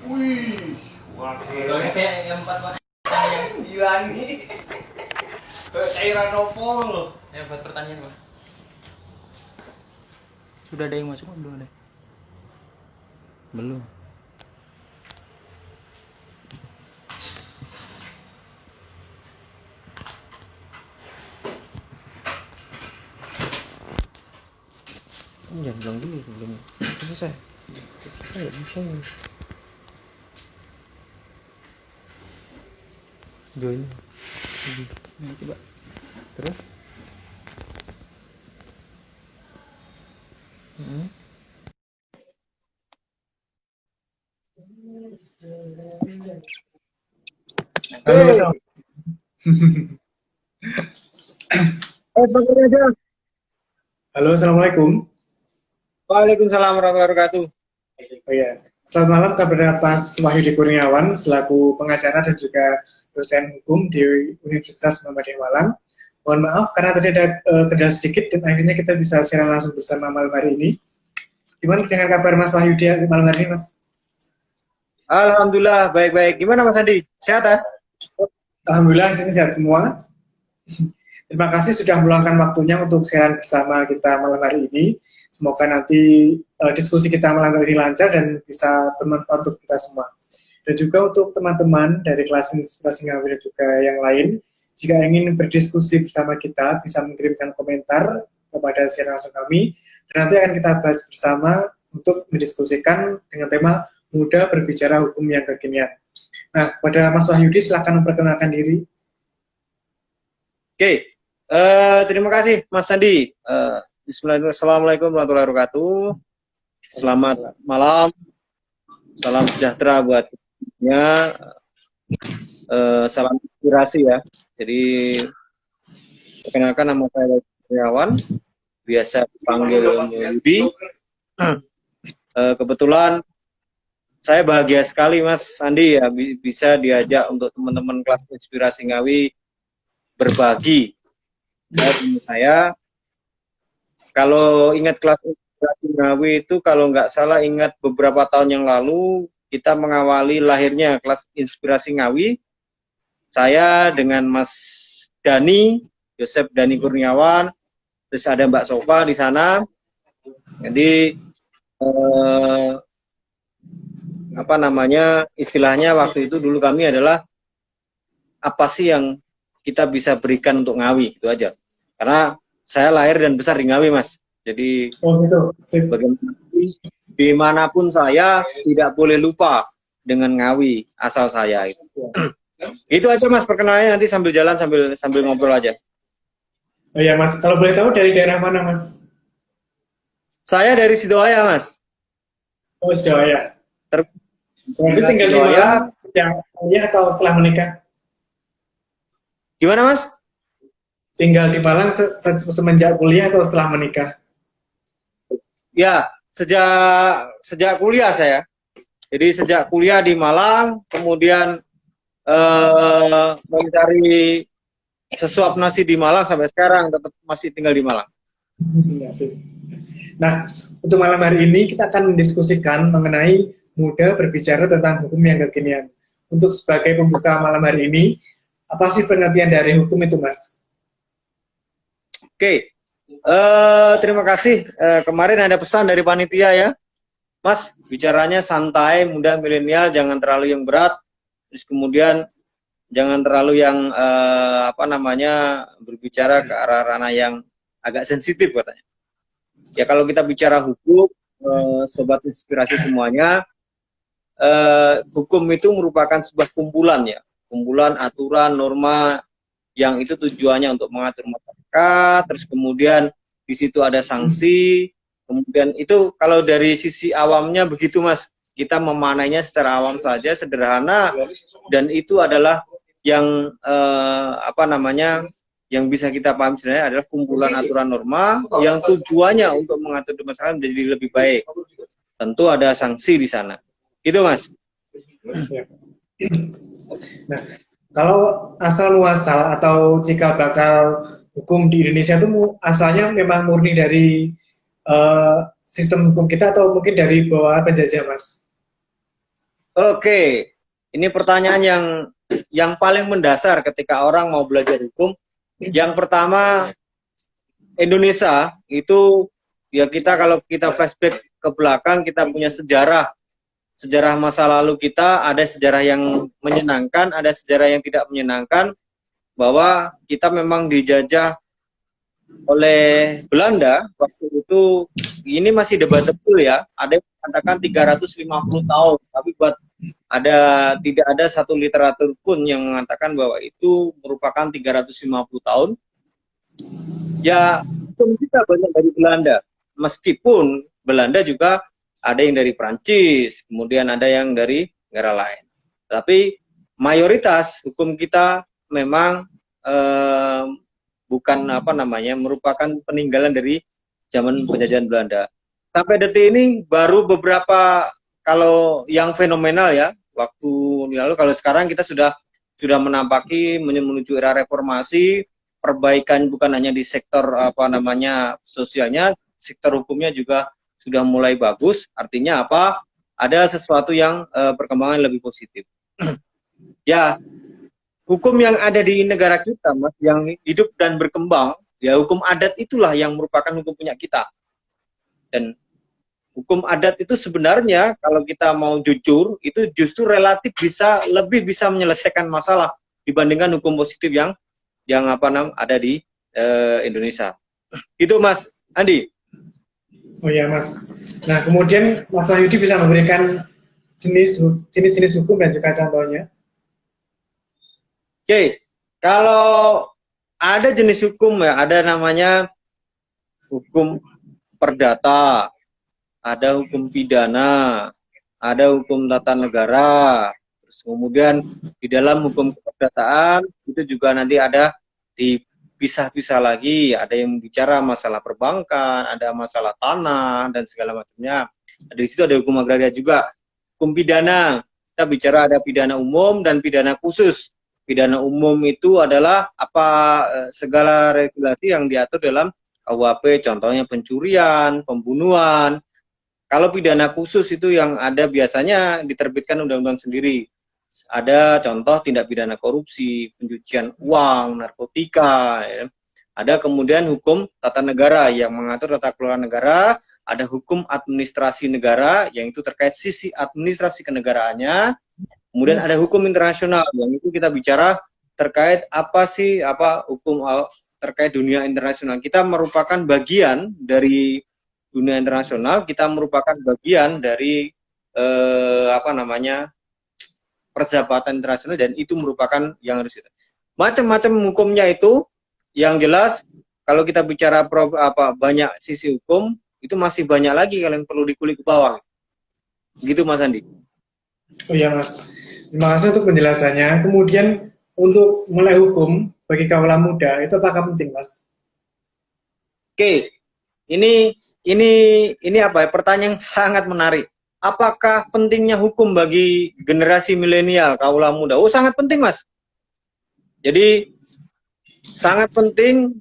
Wih, wakil. Kayak yang 4 Pak. Gila nih. Cairan novel. Ya buat pertanian Pak. Sudah ada yang masuk belum ada? Belum. Jangan bilang dulu sebelum selesai. Kita nggak bisa nih. Join. Nah, coba. Terus? Halo, sebentar aja. Halo, Assalamualaikum. Waalaikumsalam warahmatullahi wabarakatuh. Oh ya, selamat malam kabar Mas Wahyudi Kurniawan selaku pengacara dan juga dosen hukum di Universitas Muhammadiyah Malang. Mohon maaf karena tadi ada kendala sedikit dan akhirnya kita bisa siaran langsung bersama malam hari ini. Gimana dengan kabar Mas Wahyudi malam hari ini, Mas? Alhamdulillah baik-baik. Gimana Mas Andi? Sehat ya? Alhamdulillah sini sehat semua. Terima kasih sudah meluangkan waktunya untuk siaran bersama kita malam hari ini. Semoga nanti diskusi kita malam hari ini lancar dan bisa bermanfaat untuk kita semua. Dan juga untuk teman-teman dari kelas inspirasi Ngawi dan juga yang lain, jika ingin berdiskusi bersama kita, bisa mengirimkan komentar kepada siaran langsung kami. Dan nanti akan kita bahas bersama untuk mendiskusikan dengan tema muda berbicara hukum yang kekinian. Nah, pada Mas Wahyudi, silakan memperkenalkan diri. Oke. Terima kasih Mas Andi. Bismillahirrahmanirrahim. Assalamualaikum warahmatullahi wabarakatuh. Selamat malam. Salam sejahtera buat kita. Salam inspirasi ya. Jadi perkenalkan nama saya Kurniawan, biasa dipanggil Yudi. Kebetulan saya bahagia sekali Mas Andi ya bisa diajak untuk teman-teman kelas inspirasi Ngawi berbagi. Saya kalau ingat kelas inspirasi Ngawi itu kalau nggak salah ingat beberapa tahun yang lalu kita mengawali lahirnya kelas inspirasi Ngawi. Saya dengan Mas Dani, Yosep Dani Kurniawan, terus ada Mbak Sofa di sana. Jadi apa namanya istilahnya waktu itu dulu kami adalah apa sih yang kita bisa berikan untuk Ngawi, itu aja. Karena saya lahir dan besar di Ngawi, Mas. Jadi dimanapun saya tidak boleh lupa dengan Ngawi asal saya itu. Itu aja Mas perkenalannya, nanti sambil jalan sambil ngobrol aja. Oh ya Mas, kalau boleh tahu dari daerah mana Mas? Saya dari Sidoarjo Mas. Oh Sidoarjo. Berarti tinggal di Malang sejak kuliah atau setelah menikah? Gimana Mas? Tinggal di Malang semenjak kuliah atau setelah menikah? Ya, sejak kuliah saya. Jadi sejak kuliah di Malang, kemudian mencari sesuap nasi di Malang sampai sekarang tetap masih tinggal di Malang. Nah, untuk malam hari ini kita akan mendiskusikan mengenai muda berbicara tentang hukum yang kekinian. Untuk sebagai pembuka malam hari ini, apa sih pengertian dari hukum itu, Mas? Oke, terima kasih. Kemarin ada pesan dari panitia ya, Mas, bicaranya santai, muda, milenial, jangan terlalu yang berat. Terus kemudian jangan terlalu yang berbicara ke arah ranah yang agak sensitif katanya. Ya kalau kita bicara hukum, sobat inspirasi semuanya, hukum itu merupakan sebuah kumpulan ya, kumpulan aturan, norma yang itu tujuannya untuk mengatur masyarakat. Terus kemudian di situ ada sanksi. Kemudian itu kalau dari sisi awamnya begitu Mas, kita memanainya secara awam saja, sederhana, dan itu adalah yang yang bisa kita paham sebenarnya adalah kumpulan aturan norma yang tujuannya untuk mengatur masyarakat menjadi lebih baik. Tentu ada sanksi di sana. Itu Mas. Nah, kalau asal muasal atau cikal bakal hukum di Indonesia itu asalnya memang murni dari sistem hukum kita atau mungkin dari bawah penjajah, Mas? Oke, ini pertanyaan yang paling mendasar ketika orang mau belajar hukum. Yang pertama, Indonesia itu ya kita kalau kita flashback ke belakang kita punya sejarah masa lalu kita, ada sejarah yang menyenangkan, ada sejarah yang tidak menyenangkan, bahwa kita memang dijajah oleh Belanda waktu itu. Ini masih debatable ya, ada yang mengatakan 350 tahun, tapi tidak ada satu literatur pun yang mengatakan bahwa itu merupakan 350 tahun. Ya, hukum kita banyak dari Belanda, meskipun Belanda juga ada yang dari Prancis, kemudian ada yang dari negara lain. Tapi mayoritas hukum kita memang bukan merupakan peninggalan dari zaman penjajahan Belanda. Sampai detik ini baru beberapa, kalau yang fenomenal ya, waktu lalu, kalau sekarang kita sudah menampaki menuju era reformasi, perbaikan bukan hanya di sektor sosialnya, sektor hukumnya juga sudah mulai bagus. Artinya apa? Ada sesuatu yang perkembangan lebih positif. Ya, hukum yang ada di negara kita, Mas, yang hidup dan berkembang, ya hukum adat itulah yang merupakan hukum punya kita. Dan hukum adat itu sebenarnya kalau kita mau jujur, itu justru relatif lebih bisa menyelesaikan masalah dibandingkan hukum positif yang ada di Indonesia. Itu Mas Andi. Oh ya Mas. Nah kemudian Mas Wahyudi bisa memberikan jenis-jenis hukum dan juga contohnya. Oke, kalau ada jenis hukum ya, ada namanya hukum perdata, ada hukum pidana, ada hukum tata negara. Terus kemudian di dalam hukum keperdataan itu juga nanti ada dipisah-pisah lagi, ada yang bicara masalah perbankan, ada masalah tanah dan segala macamnya. Di situ ada hukum agraria juga. Hukum pidana, kita bicara ada pidana umum dan pidana khusus. Pidana umum itu adalah segala regulasi yang diatur dalam KUHP, contohnya pencurian, pembunuhan. Kalau pidana khusus itu yang ada biasanya diterbitkan undang-undang sendiri. Ada contoh tindak pidana korupsi, pencucian uang, narkotika. Ya. Ada kemudian hukum tata negara yang mengatur tata kelola negara. Ada hukum administrasi negara yang itu terkait sisi administrasi kenegaraannya. Kemudian ada hukum internasional yang itu kita bicara terkait hukum terkait dunia internasional. Kita merupakan bagian dari dunia internasional, kita merupakan bagian dari persahabatan internasional, dan itu merupakan yang harus macam-macam hukumnya itu. Yang jelas kalau kita bicara banyak sisi hukum, itu masih banyak lagi kalian perlu dikulik ke bawah. Gitu Mas Andi. Oh ya Mas. Terima kasih untuk penjelasannya. Kemudian untuk mulai hukum bagi kaula muda itu apakah penting, Mas? Oke, ini pertanyaan yang sangat menarik. Apakah pentingnya hukum bagi generasi milenial, kaula muda? Oh, sangat penting, Mas. Jadi sangat penting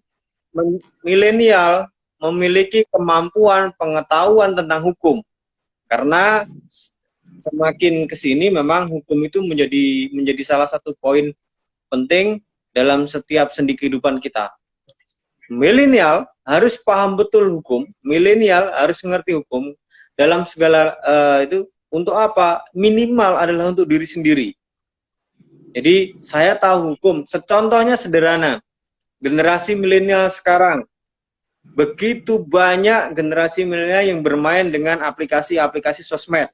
milenial memiliki kemampuan pengetahuan tentang hukum, karena semakin kesini memang hukum itu menjadi salah satu poin penting dalam setiap sendi kehidupan kita. Milenial harus paham betul hukum, milenial harus mengerti hukum dalam segala itu. Untuk apa? Minimal adalah untuk diri sendiri. Jadi saya tahu hukum. Contohnya sederhana, generasi milenial sekarang, begitu banyak generasi milenial yang bermain dengan aplikasi-aplikasi sosmed.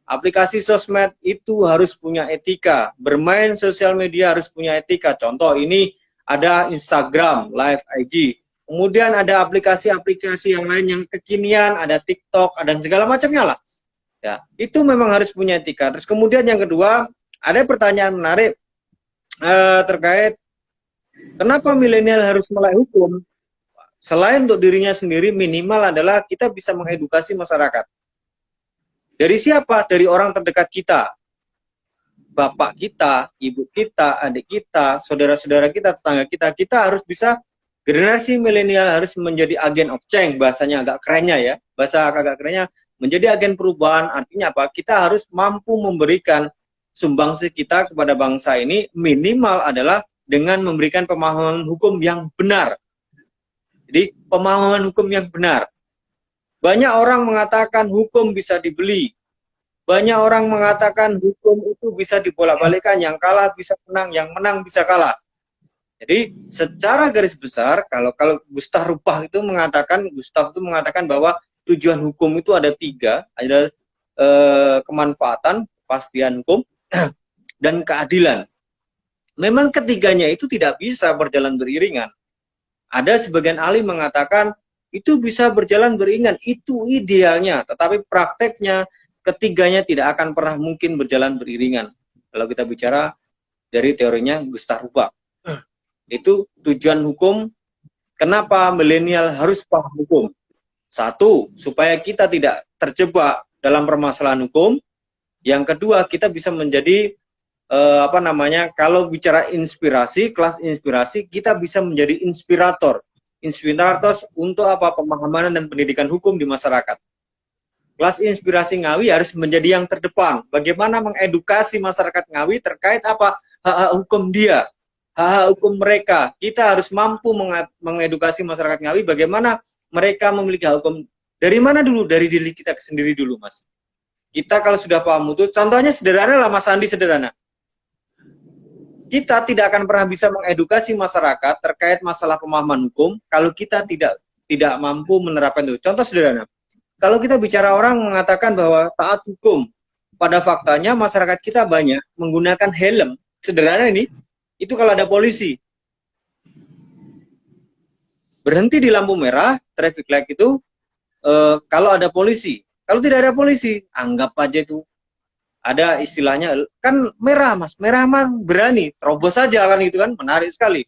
Aplikasi sosmed itu harus punya etika. Bermain sosial media harus punya etika. Contoh ini ada Instagram, Live IG. Kemudian ada aplikasi-aplikasi yang lain yang kekinian, ada TikTok, ada segala macamnya lah. Ya, itu memang harus punya etika. Terus kemudian yang kedua, ada pertanyaan menarik terkait kenapa milenial harus melek hukum. Selain untuk dirinya sendiri, minimal adalah kita bisa mengedukasi masyarakat. Dari siapa? Dari orang terdekat kita. Bapak kita, ibu kita, adik kita, saudara-saudara kita, tetangga kita. Kita harus bisa, generasi milenial harus menjadi agent of change, bahasanya agak kerennya ya. Bahasa agak kerennya, Menjadi agen perubahan artinya apa? Kita harus mampu memberikan sumbangsi kita kepada bangsa ini minimal adalah dengan memberikan pemahaman hukum yang benar. Jadi pemahaman hukum yang benar. Banyak orang mengatakan hukum bisa dibeli. Banyak orang mengatakan hukum itu bisa dibolak-balikan, yang kalah bisa menang, yang menang bisa kalah. Jadi secara garis besar, kalau Gustav Ruppach itu mengatakan bahwa tujuan hukum itu ada 3, ada kemanfaatan, kepastian hukum, dan keadilan. Memang ketiganya itu tidak bisa berjalan beriringan. Ada sebagian ahli mengatakan itu bisa berjalan beriringan, itu idealnya, tetapi prakteknya ketiganya tidak akan pernah mungkin berjalan beriringan. Kalau kita bicara dari teorinya Gustav Ruppach. Itu tujuan hukum, kenapa milenial harus paham hukum. 1, supaya kita tidak terjebak dalam permasalahan hukum. Yang kedua, kita bisa menjadi, kalau bicara inspirasi, kelas inspirasi, kita bisa menjadi inspirator. Inspirator untuk apa? Pemahaman dan pendidikan hukum di masyarakat. Kelas inspirasi Ngawi harus menjadi yang terdepan. Bagaimana mengedukasi masyarakat Ngawi terkait apa? Hak hukum dia, hak hukum mereka. Kita harus mampu mengedukasi masyarakat Ngawi bagaimana mereka memiliki hak hukum. Dari mana dulu? Dari diri kita sendiri dulu, Mas. Kita kalau sudah paham itu, contohnya sederhana lah, Mas Andi, sederhana. Kita tidak akan pernah bisa mengedukasi masyarakat terkait masalah pemahaman hukum kalau kita tidak mampu menerapkan itu. Contoh sederhana. Kalau kita bicara orang mengatakan bahwa taat hukum, pada faktanya masyarakat kita banyak menggunakan helm. Sederhana ini, itu kalau ada polisi. Berhenti di lampu merah, traffic light itu, kalau ada polisi. Kalau tidak ada polisi, anggap aja itu ada istilahnya, kan merah, Mas. Merah mah berani, terobos saja kan itu kan, menarik sekali.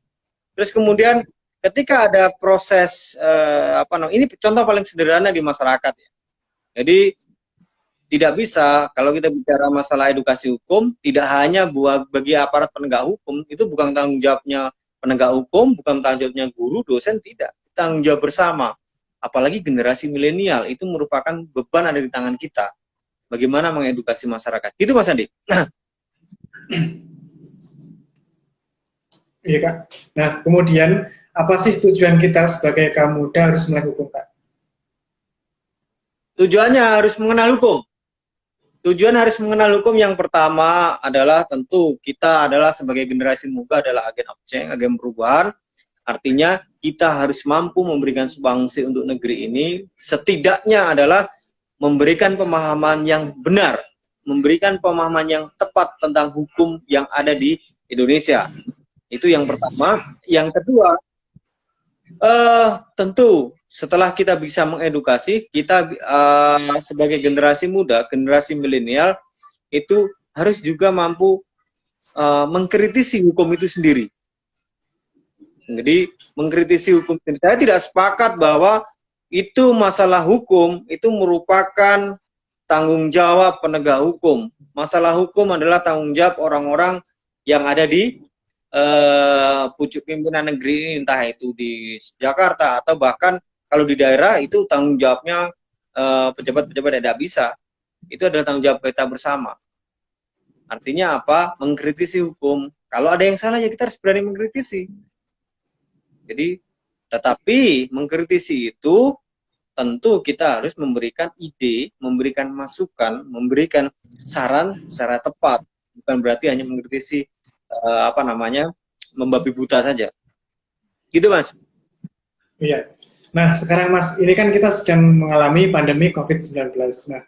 Terus kemudian ketika ada proses ini contoh paling sederhana di masyarakat ya. Jadi tidak bisa kalau kita bicara masalah edukasi hukum tidak hanya bagi aparat penegak hukum, itu bukan tanggung jawabnya penegak hukum, bukan tanggung jawabnya guru, dosen, tidak. Tanggung jawab bersama. Apalagi generasi milenial itu merupakan beban ada di tangan kita. Bagaimana mengedukasi masyarakat. Gitu Mas Andi. Iya Kak. Nah kemudian apa sih tujuan kita sebagai kaum muda harus melek hukum, Kak? Tujuannya harus mengenal hukum. Tujuan harus mengenal hukum yang pertama adalah tentu kita adalah sebagai generasi muda adalah agen of change, agen perubahan. Artinya kita harus mampu memberikan sumbangsi untuk negeri ini. Setidaknya adalah memberikan pemahaman yang benar, memberikan pemahaman yang tepat tentang hukum yang ada di Indonesia. Itu yang pertama. Yang kedua, tentu setelah kita bisa mengedukasi, kita sebagai generasi muda, generasi milenial, itu harus juga mampu mengkritisi hukum itu sendiri. Jadi mengkritisi hukum sendiri. Saya tidak sepakat bahwa itu masalah hukum, itu merupakan tanggung jawab penegak hukum. Masalah hukum adalah tanggung jawab orang-orang yang ada di pucuk pimpinan negeri ini, entah itu di Jakarta atau bahkan kalau di daerah itu tanggung jawabnya pejabat-pejabat tidak bisa. Itu adalah tanggung jawab kita bersama. Artinya apa? Mengkritisi hukum. Kalau ada yang salah ya kita harus berani mengkritisi. Jadi, tetapi mengkritisi itu tentu kita harus memberikan ide, memberikan masukan, memberikan saran secara tepat. Bukan berarti hanya mengkritisi membabi buta saja. Gitu, Mas. Iya. Nah, sekarang Mas, ini kan kita sedang mengalami pandemi COVID-19. Nah,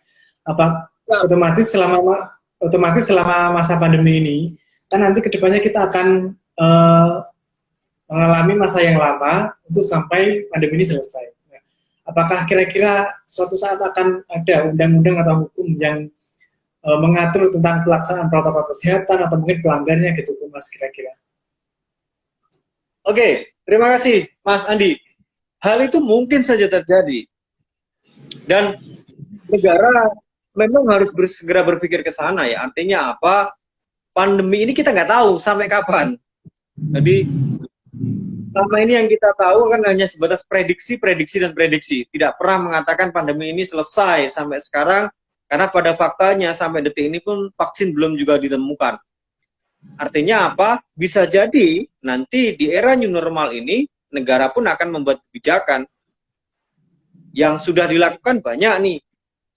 otomatis selama masa pandemi ini, kan nanti kedepannya kita akan mengalami masa yang lama untuk sampai pandemi ini selesai. Nah, apakah kira-kira suatu saat akan ada undang-undang atau hukum yang mengatur tentang pelaksanaan protokol kesehatan atau mungkin pelanggarnya gitu, Mas, kira-kira? Oke, terima kasih, Mas Andi. Hal itu mungkin saja terjadi. Dan negara memang harus segera berpikir ke sana ya. Artinya apa? Pandemi ini kita nggak tahu sampai kapan. Jadi selama ini yang kita tahu kan hanya sebatas prediksi, dan prediksi. Tidak pernah mengatakan pandemi ini selesai sampai sekarang, karena pada faktanya sampai detik ini pun vaksin belum juga ditemukan. Artinya apa? Bisa jadi nanti di era new normal ini, negara pun akan membuat kebijakan yang sudah dilakukan banyak nih.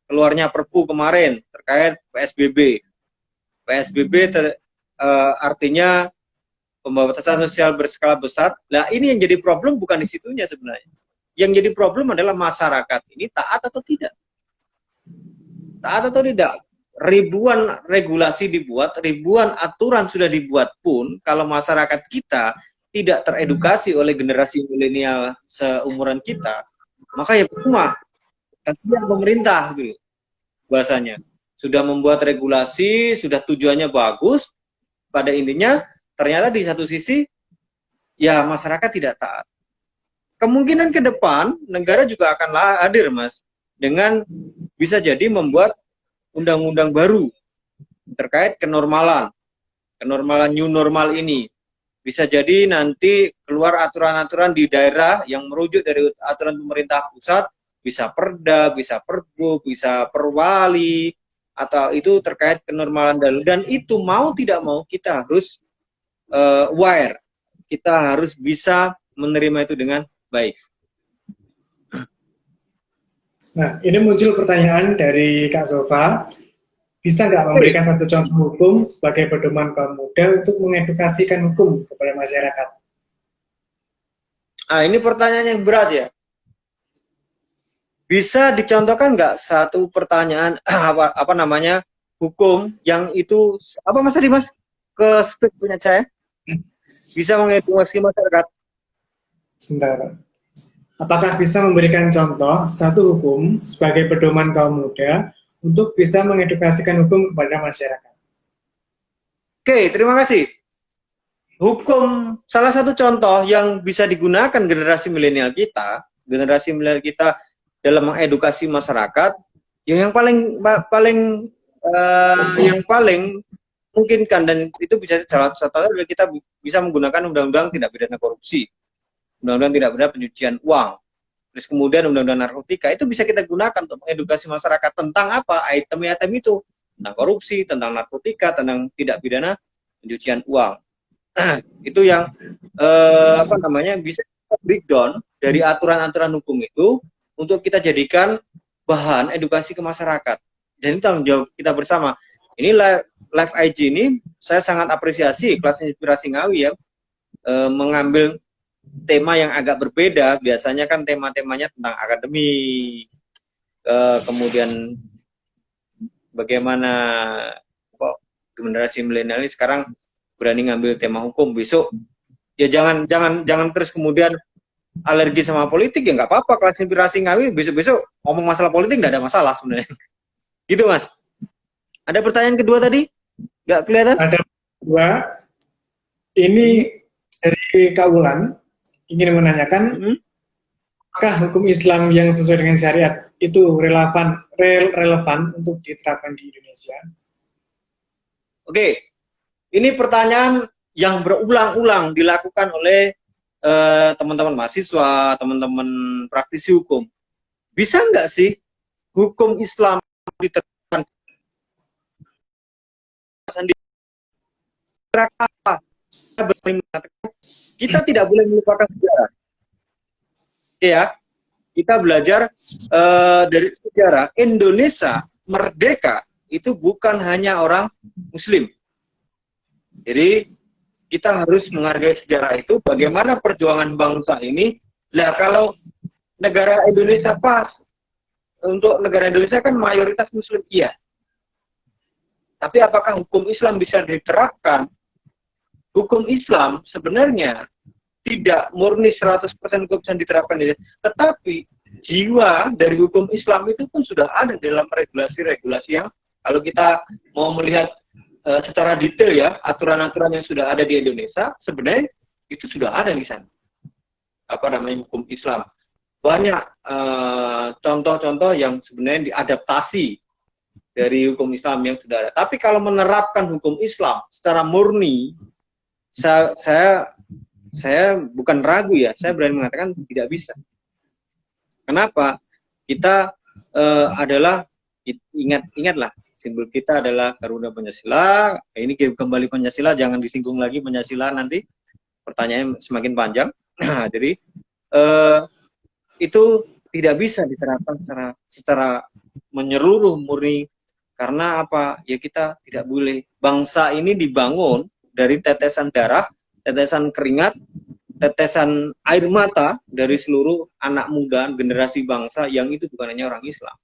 Keluarnya Perpu kemarin terkait PSBB. Artinya pembatasan sosial berskala besar. Nah, ini yang jadi problem bukan di situnya sebenarnya. Yang jadi problem adalah masyarakat ini taat atau tidak. Taat atau tidak. Ribuan regulasi dibuat, ribuan aturan sudah dibuat pun, kalau masyarakat kita tidak teredukasi oleh generasi milenial seumuran kita, maka ya percuma. Kasihan pemerintah gitu bahasanya. Sudah membuat regulasi, sudah tujuannya bagus, pada intinya ternyata di satu sisi ya masyarakat tidak taat. Kemungkinan ke depan negara juga akan hadir, Mas, dengan bisa jadi membuat undang-undang baru terkait kenormalan new normal ini. Bisa jadi nanti keluar aturan-aturan di daerah yang merujuk dari aturan pemerintah pusat, bisa perda, bisa perbu, bisa perwali, atau itu terkait kenormalan dulu. Dan itu mau tidak mau kita harus aware, kita harus bisa menerima itu dengan baik. Nah, ini muncul pertanyaan dari Kak Zova. Bisa nggak memberikan satu contoh hukum sebagai pedoman kaum muda untuk mengedukasikan hukum kepada masyarakat? Ini pertanyaan yang berat ya. Bisa dicontohkan nggak satu pertanyaan apa namanya hukum yang itu apa Mas tadi Mas ke speak punya saya bisa mengedukasi masyarakat? Sebentar. Apakah bisa memberikan contoh satu hukum sebagai pedoman kaum muda untuk bisa mengedukasikan hukum kepada masyarakat? Oke, terima kasih. Hukum, salah satu contoh yang bisa digunakan generasi milenial kita dalam mengedukasi masyarakat, yang paling memungkinkan dan itu bisa salah satu adalah kita bisa menggunakan undang-undang tindak pidana korupsi. Undang-undang tidak pidana pencucian uang, terus kemudian undang-undang narkotika, itu bisa kita gunakan untuk mengedukasi masyarakat tentang apa item-item itu, tentang korupsi, tentang narkotika, tentang tidak pidana pencucian uang. Itu yang bisa kita breakdown dari aturan-aturan hukum itu untuk kita jadikan bahan edukasi ke masyarakat. Dan itu tanggung jawab kita bersama. Ini live IG ini saya sangat apresiasi kelas inspirasi Ngawi ya, mengambil tema yang agak berbeda. Biasanya kan tema-temanya tentang akademik, kemudian bagaimana generasi milenial ini sekarang berani ngambil tema hukum. Besok ya jangan terus kemudian alergi sama politik, ya nggak apa-apa. Kelas inspirasi Ngawi besok ngomong masalah politik nggak ada masalah sebenarnya. Gitu Mas. Ada pertanyaan kedua tadi? Nggak kelihatan? Ada kedua. Ini dari Kak Wulan ingin menanyakan, apakah hukum Islam yang sesuai dengan syariat itu relevan untuk diterapkan di Indonesia? Oke, ini pertanyaan yang berulang-ulang dilakukan oleh teman-teman mahasiswa, teman-teman praktisi hukum. Bisa nggak sih hukum Islam diterapkan? Kita tidak boleh melupakan sejarah. Ya, kita belajar dari sejarah. Indonesia merdeka itu bukan hanya orang Muslim. Jadi kita harus menghargai sejarah itu. Bagaimana perjuangan bangsa ini? Nah, kalau negara Indonesia untuk negara Indonesia kan mayoritas Muslim, iya. Tapi apakah hukum Islam bisa diterapkan? Hukum Islam sebenarnya tidak murni 100% hukum bisa diterapkan, tetapi jiwa dari hukum Islam itu pun sudah ada dalam regulasi-regulasi yang kalau kita mau melihat secara detail ya, aturan-aturan yang sudah ada di Indonesia sebenarnya itu sudah ada di sana. Apa namanya hukum Islam? Banyak contoh-contoh yang sebenarnya diadaptasi dari hukum Islam yang sudah ada. Tapi kalau menerapkan hukum Islam secara murni, saya saya bukan ragu ya, saya berani mengatakan tidak bisa. Kenapa? Kita adalah, ingatlah, simbol kita adalah Garuda Pancasila. Ini kembali Pancasila, jangan disinggung lagi Pancasila, nanti pertanyaannya semakin panjang. Jadi itu tidak bisa diterapkan secara menyeluruh murni. Karena apa? Ya kita tidak boleh. Bangsa ini dibangun dari tetesan darah, tetesan keringat, tetesan air mata dari seluruh anak muda generasi bangsa yang itu bukan hanya orang Islam.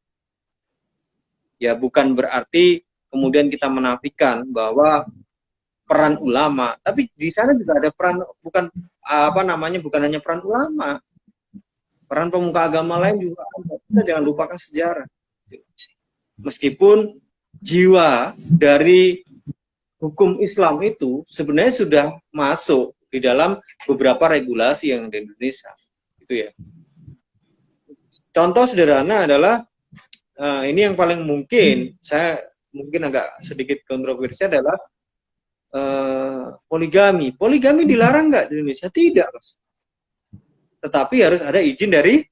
Ya bukan berarti kemudian kita menafikan bahwa peran ulama, tapi di sana juga ada peran, bukan hanya peran ulama, peran pemuka agama lain juga ada. Kita jangan lupakan sejarah. Meskipun jiwa dari hukum Islam itu sebenarnya sudah masuk di dalam beberapa regulasi yang ada di Indonesia, itu ya. Contoh sederhana adalah ini yang paling mungkin saya mungkin agak sedikit kontroversi adalah poligami. Poligami dilarang nggak di Indonesia? Tidak, Mas. Tetapi harus ada izin dari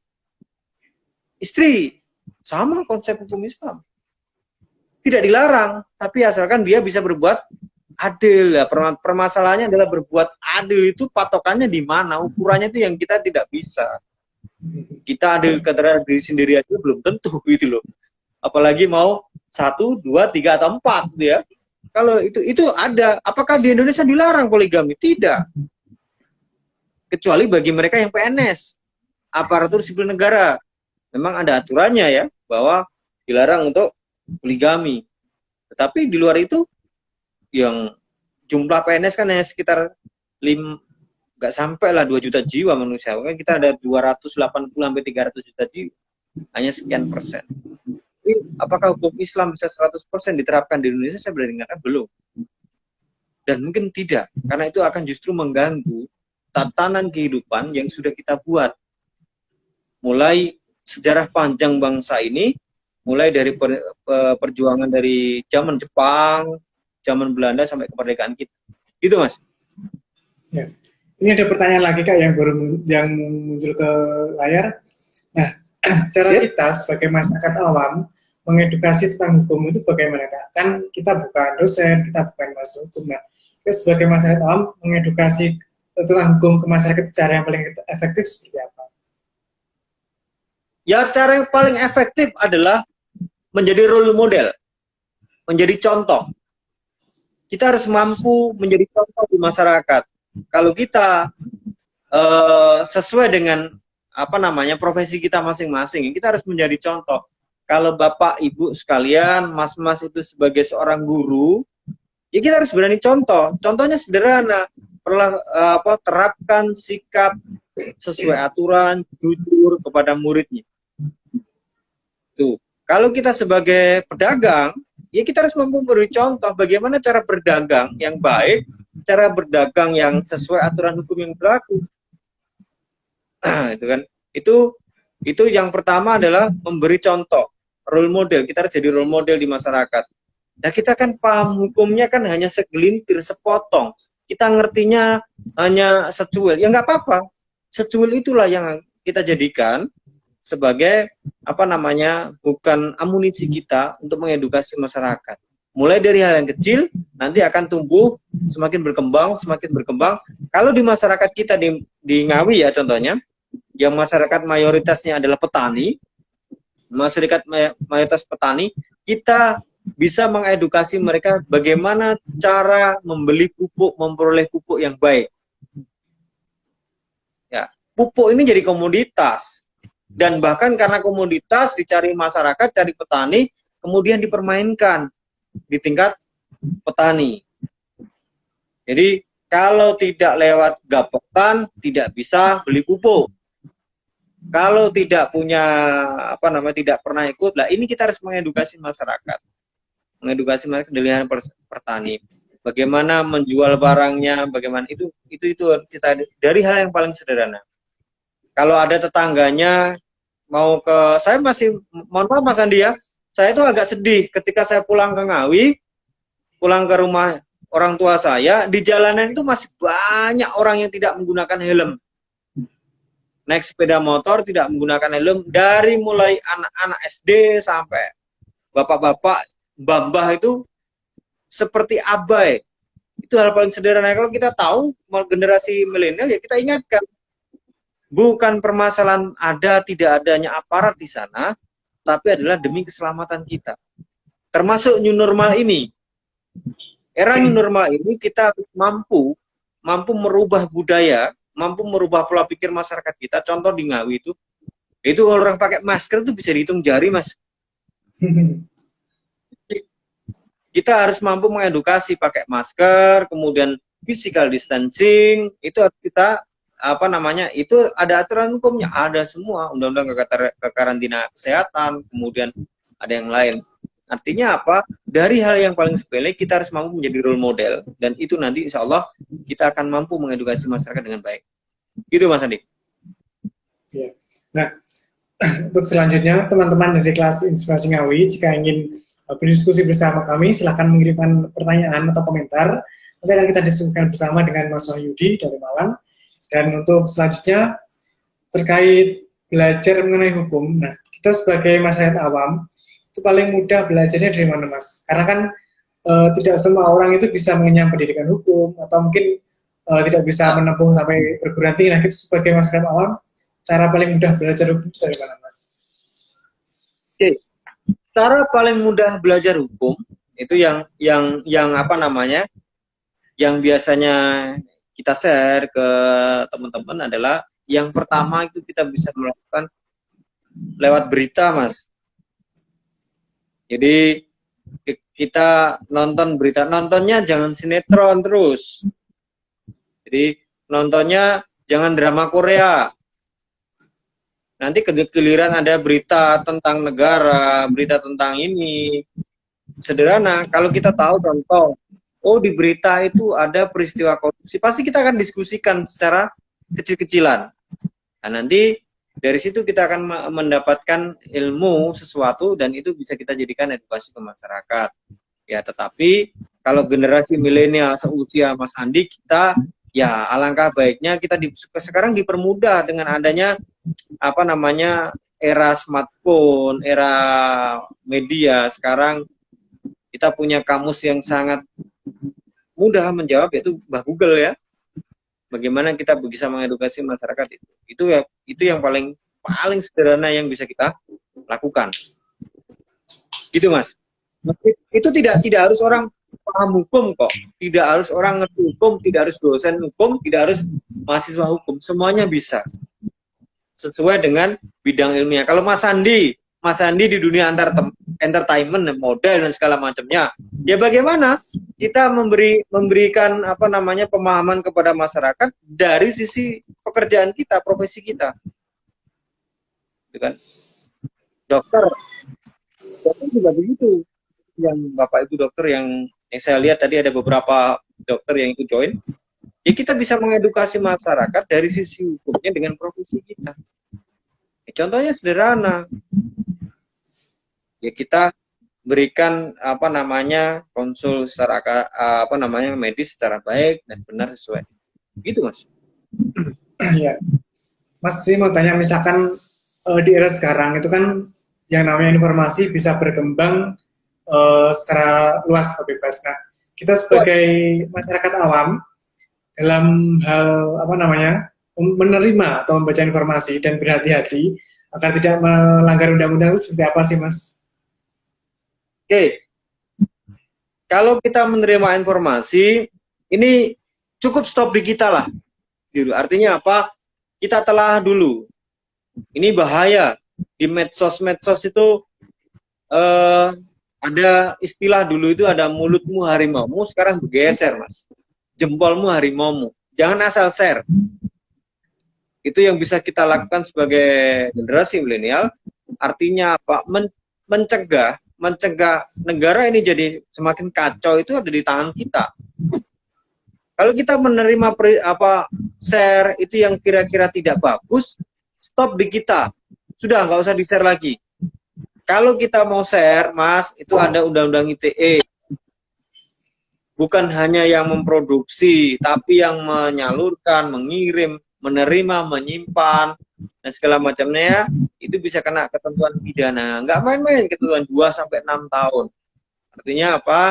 istri. Sama konsep hukum Islam. Tidak dilarang, tapi asalkan dia bisa berbuat adil. Permasalahannya adalah berbuat adil itu patokannya di mana? Ukurannya itu yang kita tidak bisa. Kita adil terhadap diri sendiri aja belum tentu gitu loh. Apalagi mau 1, 2, 3 atau 4 ya. Kalau itu ada, apakah di Indonesia dilarang poligami? Tidak. Kecuali bagi mereka yang PNS, aparatur sipil negara. Memang ada aturannya ya, bahwa dilarang untuk poligami. Tetapi di luar itu, yang jumlah PNS kan hanya sekitar nggak sampai lah 2 juta jiwa manusia. Makanya kita ada 280-300 juta jiwa. Hanya sekian persen. Jadi, apakah hukum Islam bisa 100% diterapkan di Indonesia? Saya berani mengatakan belum. Dan mungkin tidak. Karena itu akan justru mengganggu tatanan kehidupan yang sudah kita buat. Mulai sejarah panjang bangsa ini, mulai dari perjuangan dari zaman Jepang, zaman Belanda sampai kemerdekaan kita. Gitu, Mas. Ya. Ini ada pertanyaan lagi Kak yang muncul ke layar. Nah, cara kita sebagai masyarakat awam mengedukasi tentang hukum itu bagaimana Kak? Kan kita bukan dosen, kita bukan mahasiswa hukum. Nah, kita sebagai masyarakat awam mengedukasi tentang hukum ke masyarakat cara yang paling efektif seperti apa? Ya, cara yang paling efektif adalah menjadi role model, menjadi contoh. Kita harus mampu menjadi contoh di masyarakat. Kalau kita sesuai dengan profesi kita masing-masing, kita harus menjadi contoh. Kalau Bapak Ibu sekalian, Mas-mas itu sebagai seorang guru, ya kita harus berani contoh. Contohnya sederhana, terapkan sikap sesuai aturan, jujur kepada muridnya. Tuh, kalau kita sebagai pedagang, ya kita harus mampu memberi contoh bagaimana cara berdagang yang baik, cara berdagang yang sesuai aturan hukum yang berlaku. Itu kan, itu yang pertama adalah memberi contoh, role model. Kita harus jadi role model di masyarakat. Nah, kita kan paham hukumnya kan hanya segelintir, sepotong. Kita ngertinya hanya secuil. Ya nggak apa-apa. Secuil itulah yang kita jadikan sebagai bukan amunisi kita untuk mengedukasi masyarakat. Mulai dari hal yang kecil, nanti akan tumbuh, semakin berkembang. Kalau di masyarakat kita di Ngawi ya contohnya, yang masyarakat mayoritasnya adalah petani, masyarakat mayoritas petani, kita bisa mengedukasi mereka bagaimana cara membeli pupuk, memperoleh pupuk yang baik. Ya, pupuk ini jadi komoditas. Dan bahkan karena komoditas dicari masyarakat, cari petani, kemudian dipermainkan di tingkat petani. Jadi kalau tidak lewat gapokan tidak bisa beli pupuk. Kalau tidak punya tidak pernah ikut, lah ini kita harus mengedukasi masyarakat. Mengedukasi masyarakat dari petani. Bagaimana menjual barangnya, bagaimana itu kita dari hal yang paling sederhana. Kalau ada tetangganya mau ke, saya masih mohon maaf Mas Andi ya, saya itu agak sedih ketika saya pulang ke Ngawi, pulang ke rumah orang tua saya, di jalanan itu masih banyak orang yang tidak menggunakan helm. Naik sepeda motor tidak menggunakan helm, dari mulai anak-anak SD sampai bapak-bapak, mbah-mbah itu seperti abai. Itu hal paling sederhana. Kalau kita tahu generasi milenial, ya kita ingatkan, bukan permasalahan ada tidak adanya aparat di sana, tapi adalah demi keselamatan kita. Termasuk new normal ini. Era new normal ini kita harus mampu merubah budaya, mampu merubah pola pikir masyarakat kita. Contoh di Ngawi itu orang pakai masker itu bisa dihitung jari, Mas. Kita harus mampu mengedukasi pakai masker, kemudian physical distancing, itu harus kita itu ada aturan hukumnya, ada semua, undang-undang kekarantina kesehatan, kemudian ada yang lain. Artinya apa? Dari hal yang paling sepele kita harus mampu menjadi role model, dan itu nanti insya Allah kita akan mampu mengedukasi masyarakat dengan baik. Gitu Mas Andi. Ya. Nah, untuk selanjutnya teman-teman dari kelas Inspirasi Ngawi, jika ingin berdiskusi bersama kami, silahkan mengirimkan pertanyaan atau komentar. Nanti akan kita diskusikan bersama dengan Mas Wahyudi dari Malang. Dan untuk selanjutnya terkait belajar mengenai hukum. Nah, kita sebagai masyarakat awam itu paling mudah belajarnya dari mana, Mas? Karena kan tidak semua orang itu bisa mengenyam pendidikan hukum, atau mungkin tidak bisa menempuh sampai perguruan tinggi. Nah, kita sebagai masyarakat awam, cara paling mudah belajar hukum itu dari mana, Mas? Oke. Cara paling mudah belajar hukum itu yang biasanya kita share ke teman-teman adalah yang pertama itu kita bisa melakukan lewat berita, Mas. Jadi kita nonton berita, nontonnya jangan sinetron terus. Jadi nontonnya jangan drama Korea. Nanti giliran ada berita tentang negara, berita tentang ini. Sederhana, kalau kita tahu contoh, oh di berita itu ada peristiwa korupsi, pasti kita akan diskusikan secara kecil-kecilan. Nah, nanti dari situ kita akan mendapatkan ilmu sesuatu, dan itu bisa kita jadikan edukasi ke masyarakat. Ya, tetapi kalau generasi milenial seusia Mas Andi, kita ya alangkah baiknya kita sekarang dipermudah dengan adanya era smartphone, era media. Sekarang kita punya kamus yang sangat mudah menjawab, yaitu Mbah Google ya. Bagaimana kita bisa mengedukasi masyarakat itu yang paling sederhana yang bisa kita lakukan. Gitu, Mas. Itu tidak harus orang paham hukum kok. Tidak harus orang ngerti hukum, tidak harus dosen hukum, tidak harus mahasiswa hukum. Semuanya bisa. Sesuai dengan bidang ilmiah. Kalau Mas Andi di dunia entertainment, model dan segala macamnya, ya bagaimana kita memberikan pemahaman kepada masyarakat dari sisi pekerjaan kita, profesi kita, gitu kan? Dokter juga begitu. Yang Bapak Ibu dokter yang saya lihat tadi ada beberapa dokter yang ikut join. Ya kita bisa mengedukasi masyarakat dari sisi hukumnya dengan profesi kita. Ya, contohnya sederhana. Ya kita berikan konsul secara medis secara baik dan benar sesuai. Gitu, Mas. Ya. Mas sih mau tanya, misalkan di era sekarang itu kan yang namanya informasi bisa berkembang secara luas atau bebas. Nah, kita sebagai masyarakat awam dalam hal menerima atau membaca informasi dan berhati-hati agar tidak melanggar undang-undang itu seperti apa sih, Mas? Oke. Kalau kita menerima informasi, ini cukup stop di kita lah. Artinya apa? Kita telah dulu. Ini bahaya. Di medsos itu ada istilah dulu itu ada mulutmu harimaumu, sekarang bergeser, Mas. Jempolmu harimaumu. Jangan asal share. Itu yang bisa kita lakukan sebagai generasi milenial. Artinya apa? Mencegah negara ini jadi semakin kacau itu ada di tangan kita. Kalau kita menerima share itu yang kira-kira tidak bagus, stop di kita. Sudah, nggak usah di-share lagi. Kalau kita mau share, Mas, itu ada undang-undang ITE. bukan hanya yang memproduksi, tapi yang menyalurkan, mengirim, menerima, menyimpan, dan segala macamnya ya, itu bisa kena ketentuan pidana. Nggak main-main ketentuan 2 sampai 6 tahun. Artinya apa?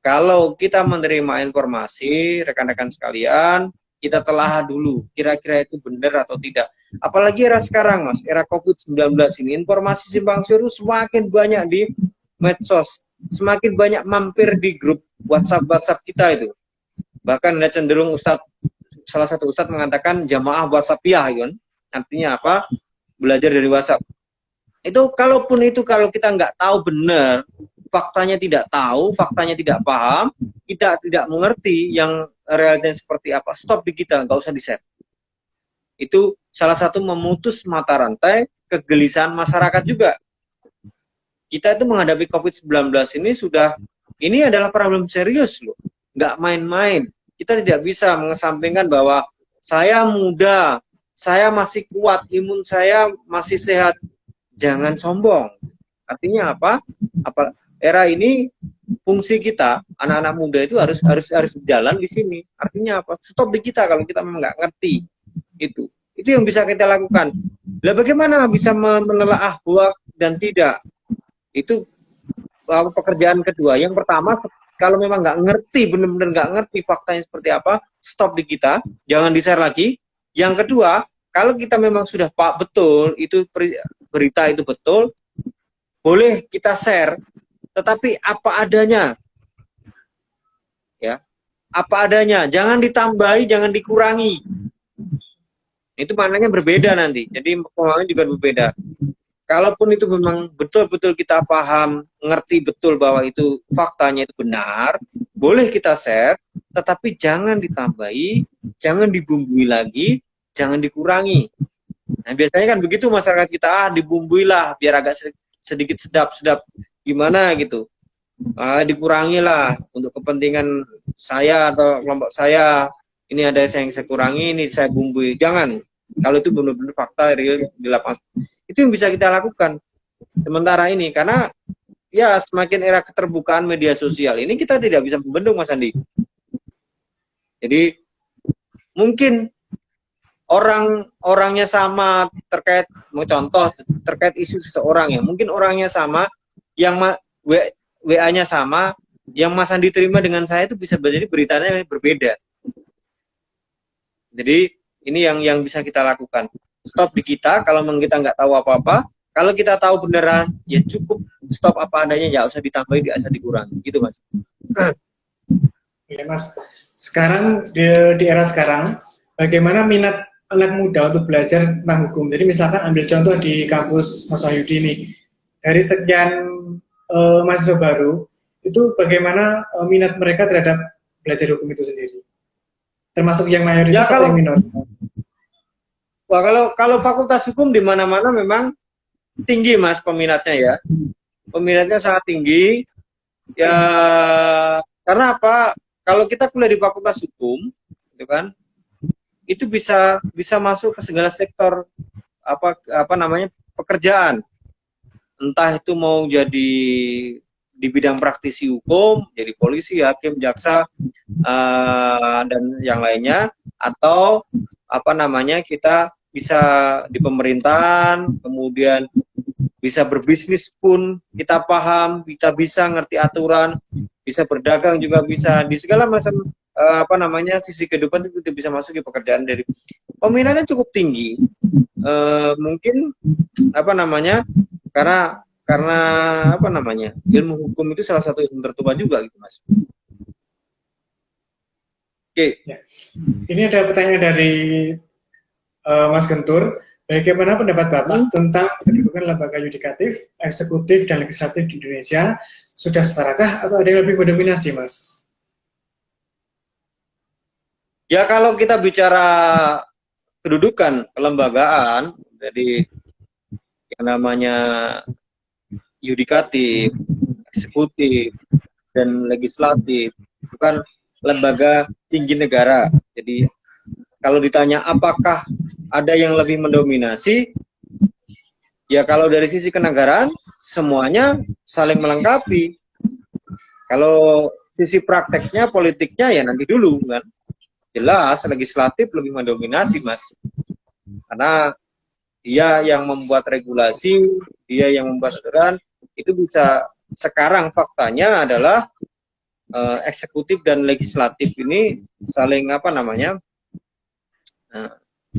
Kalau kita menerima informasi, rekan-rekan sekalian, kita telah dulu, kira-kira itu benar atau tidak. Apalagi era sekarang, Mas, era COVID-19 ini, informasi simpang siur semakin banyak di medsos, semakin banyak mampir di grup WhatsApp kita itu. Bahkan ada cenderung salah satu ustadz mengatakan jamaah WhatsAppiah, kan? Artinya apa? Belajar dari WhatsApp. Itu kalaupun itu kalau kita nggak tahu benar, faktanya tidak tahu, faktanya tidak paham, kita tidak mengerti yang realnya seperti apa, stop di kita, nggak usah di-share. Itu salah satu memutus mata rantai kegelisahan masyarakat juga. Kita itu menghadapi COVID-19 ini adalah problem serius loh, nggak main-main. Kita tidak bisa mengesampingkan bahwa saya muda, saya masih kuat, imun saya masih sehat. Jangan sombong. Artinya apa? Era ini fungsi kita anak-anak muda itu harus jalan di sini. Artinya apa? Stop di kita kalau kita memang nggak ngerti itu. Itu yang bisa kita lakukan. Lah bagaimana bisa menelaah bahwa dan tidak? Itu pekerjaan kedua. Yang pertama, kalau memang nggak ngerti, benar-benar nggak ngerti faktanya seperti apa, stop di kita, jangan di-share lagi. Yang kedua, kalau kita memang sudah betul itu berita itu betul, boleh kita share, tetapi apa adanya, ya, apa adanya, jangan ditambahi, jangan dikurangi. Itu maknanya berbeda nanti. Jadi pemahaman juga berbeda. Kalaupun itu memang betul-betul kita paham, ngerti betul bahwa itu faktanya itu benar, boleh kita share, tetapi jangan ditambahi, jangan dibumbui lagi, jangan dikurangi. Nah biasanya kan begitu masyarakat kita, dibumbui lah biar agak sedikit sedap-sedap gimana gitu. Dikurangi lah untuk kepentingan saya atau kelompok saya, ini ada yang saya kurangi, ini saya bumbui. Jangan. Kalau itu benar-benar fakta real di lapangan, itu yang bisa kita lakukan sementara ini, karena ya semakin era keterbukaan media sosial ini kita tidak bisa membendung, Mas Andi. Jadi mungkin orangnya sama terkait, contoh terkait isu seseorang ya, mungkin orangnya sama, yang WA-nya sama, yang Mas Andi terima dengan saya itu bisa jadi beritanya berbeda. Jadi ini yang bisa kita lakukan. Stop di kita, kalau memang kita nggak tahu apa-apa. Kalau kita tahu beneran, ya cukup stop apa adanya, ya usah ditambahin, nggak usah dikurangi. Gitu, Mas. Ya, Mas. Sekarang, di era sekarang, bagaimana minat anak muda untuk belajar tentang hukum? Jadi misalkan ambil contoh di kampus Mas Wahyudi ini. Dari sekian mahasiswa baru, itu bagaimana minat mereka terhadap belajar hukum itu sendiri? Termasuk yang mayoritas ya, atau yang minor? Wah, kalau fakultas hukum di mana-mana memang tinggi, Mas, peminatnya ya. Peminatnya sangat tinggi. Ya, karena apa? Kalau kita kuliah di fakultas hukum, gitu kan, itu bisa masuk ke segala sektor apa namanya pekerjaan. Entah itu mau jadi di bidang praktisi hukum, jadi polisi, hakim, jaksa, dan yang lainnya, atau apa namanya kita bisa di pemerintahan, kemudian bisa berbisnis pun kita paham, kita bisa ngerti aturan, bisa berdagang juga bisa, di segala macam apa namanya sisi kehidupan itu bisa masuk di pekerjaan. Dari peminatnya cukup tinggi, mungkin apa namanya karena apa namanya ilmu hukum itu salah satu ilmu tertua juga gitu, Mas. Oke. Ya. Ini ada pertanyaan dari Mas Gentur. Bagaimana pendapat Bapak tentang kedudukan lembaga yudikatif, eksekutif, dan legislatif di Indonesia? Sudah setarakah atau ada yang lebih mendominasi, Mas? Ya, kalau kita bicara kedudukan kelembagaan, jadi yang namanya yudikatif, eksekutif, dan legislatif, bukan lembaga tinggi negara. Jadi kalau ditanya apakah ada yang lebih mendominasi, ya kalau dari sisi kenegaraan semuanya saling melengkapi. Kalau sisi prakteknya, politiknya ya nanti dulu kan. Jelas legislatif lebih mendominasi, Mas. Karena dia yang membuat regulasi, dia yang membuat aturan, itu bisa sekarang faktanya adalah eksekutif dan legislatif ini saling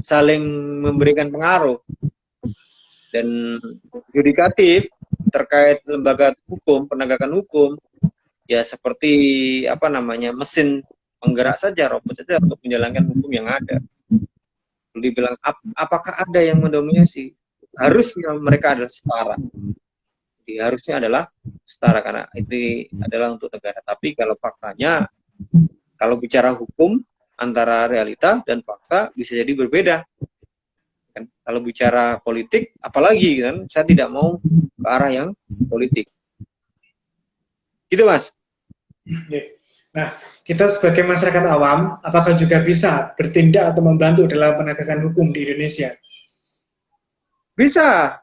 saling memberikan pengaruh. Dan yudikatif terkait lembaga hukum, penegakan hukum, ya seperti mesin penggerak saja, robot saja untuk menjalankan hukum yang ada. Dibilang apakah ada yang mendominasi? Harusnya mereka adalah setara. Jadi, harusnya adalah setara karena itu adalah untuk negara. Tapi kalau faktanya, kalau bicara hukum antara realita dan fakta bisa jadi berbeda. Kan? Kalau bicara politik, apalagi kan, saya tidak mau ke arah yang politik. Gitu, Mas. Nah, kita sebagai masyarakat awam, apakah juga bisa bertindak atau membantu dalam penegakan hukum di Indonesia? Bisa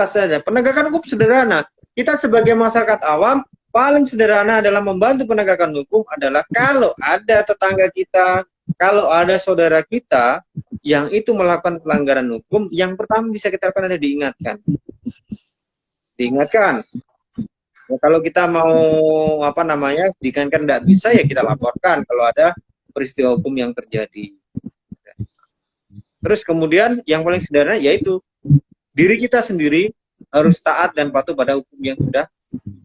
saja. Penegakan hukum sederhana. Kita sebagai masyarakat awam, paling sederhana adalah membantu penegakan hukum adalah kalau ada tetangga kita, kalau ada saudara kita yang itu melakukan pelanggaran hukum, yang pertama bisa kita lakukan adalah diingatkan. Ya, kalau kita mau diingatkan tidak bisa, ya kita laporkan kalau ada peristiwa hukum yang terjadi. Terus kemudian yang paling sederhana yaitu diri kita sendiri harus taat dan patuh pada hukum yang sudah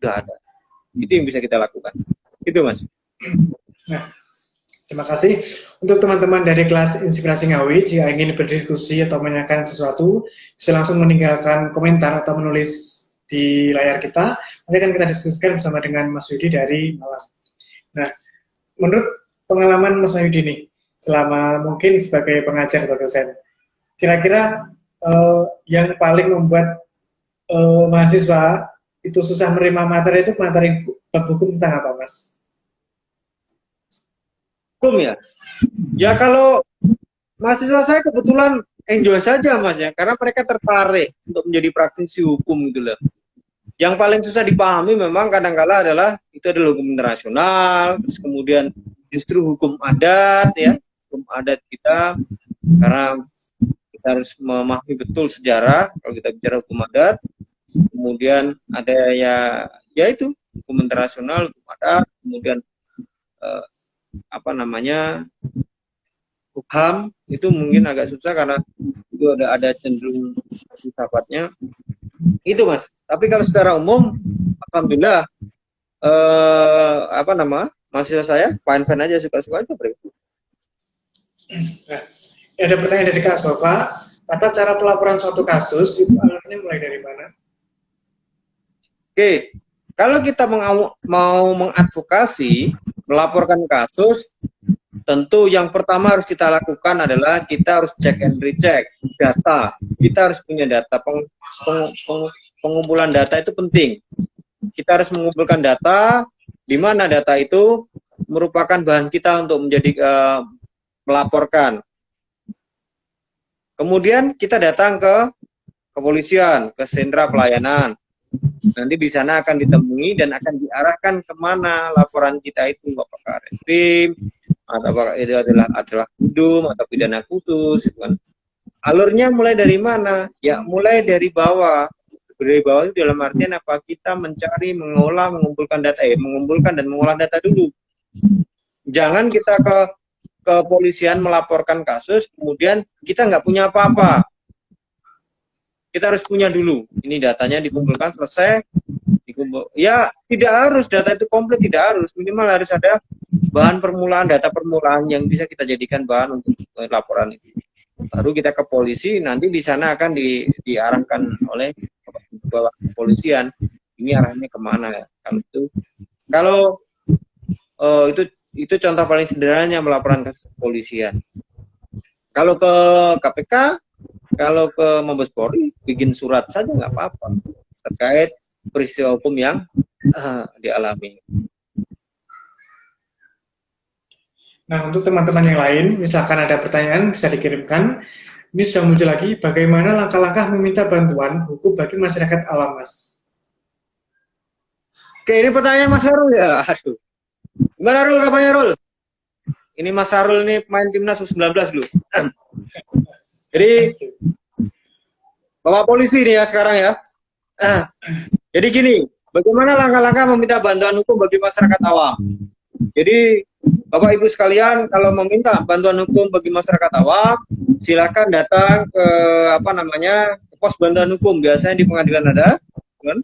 ada. Itu yang bisa kita lakukan. Itu, Mas. Nah, terima kasih untuk teman-teman dari kelas Inspirasi Ngawi. Jika ingin berdiskusi atau menanyakan sesuatu, bisa langsung meninggalkan komentar atau menulis di layar kita. Nanti akan kita diskusikan bersama dengan Mas Yudi dari Malang. Nah, menurut pengalaman Mas Yudi nih, selama mungkin sebagai pengajar atau dosen, kira-kira yang paling membuat mahasiswa itu susah menerima materi itu materi hukum tentang apa, Mas? Hukum ya? Ya kalau mahasiswa saya kebetulan enjoy saja, Mas, ya, karena mereka tertarik untuk menjadi praktisi hukum gitu loh. Yang paling susah dipahami memang kadang-kala adalah hukum internasional, terus kemudian justru hukum adat ya, hukum adat kita, karena kita harus memahami betul sejarah kalau kita bicara hukum adat. Kemudian ada ya itu hukum internasional, hukum adat, kemudian hukum itu mungkin agak susah karena itu ada cenderung filsafatnya. Itu, Mas. Tapi kalau secara umum, alhamdulillah, mahasiswa saya fine-fine aja, suka-suka aja, Bro. Nah, ada pertanyaan dari Kak Sofa. Tata cara pelaporan suatu kasus itu alurnya mulai dari mana? Oke, kalau kita mau mengadvokasi, melaporkan kasus, tentu yang pertama harus kita lakukan adalah kita harus cek and recheck data. Kita harus punya data. Pengumpulan data itu penting. Kita harus mengumpulkan data, di mana data itu merupakan bahan kita untuk melaporkan. Kemudian kita datang ke kepolisian, ke sentra pelayanan. Nanti di sana akan ditemui dan akan diarahkan kemana laporan kita itu, apakah reskrim, atau apakah itu adalah kudum atau pidana khusus, kan? Alurnya mulai dari mana? Ya mulai dari bawah. Dari bawah itu dalam artian apa? Kita mencari, mengumpulkan data, mengumpulkan dan mengolah data dulu. Jangan kita ke kepolisian melaporkan kasus, kemudian kita nggak punya apa-apa. Kita harus punya dulu. Ini datanya dikumpulkan, selesai. Ya tidak harus data itu komplit, tidak harus. Minimal harus ada bahan permulaan, data permulaan yang bisa kita jadikan bahan untuk laporan itu. Baru kita ke polisi, nanti di sana akan diarahkan oleh kepolisian. Ini arahnya kemana ya? Kalau itu contoh paling sederhananya melaporan ke kepolisian. Kalau ke KPK, kalau ke Mabes Polri, bikin surat saja nggak apa-apa terkait peristiwa hukum yang dialami. Nah, untuk teman-teman yang lain, misalkan ada pertanyaan bisa dikirimkan. Ini sudah muncul lagi, bagaimana langkah-langkah meminta bantuan hukum bagi masyarakat awam, Mas? Oke, ini pertanyaan Mas Heru ya. Aduh. Gimana Rul, kabarnya Rul? Ini Mas Sarul ini pemain timnas U19 dulu. Jadi Bapak polisi nih ya sekarang ya. Jadi gini, bagaimana langkah-langkah meminta bantuan hukum bagi masyarakat awam? Jadi Bapak Ibu sekalian, kalau meminta bantuan hukum bagi masyarakat awam, silakan datang ke pos bantuan hukum. Biasanya di pengadilan ada, kan?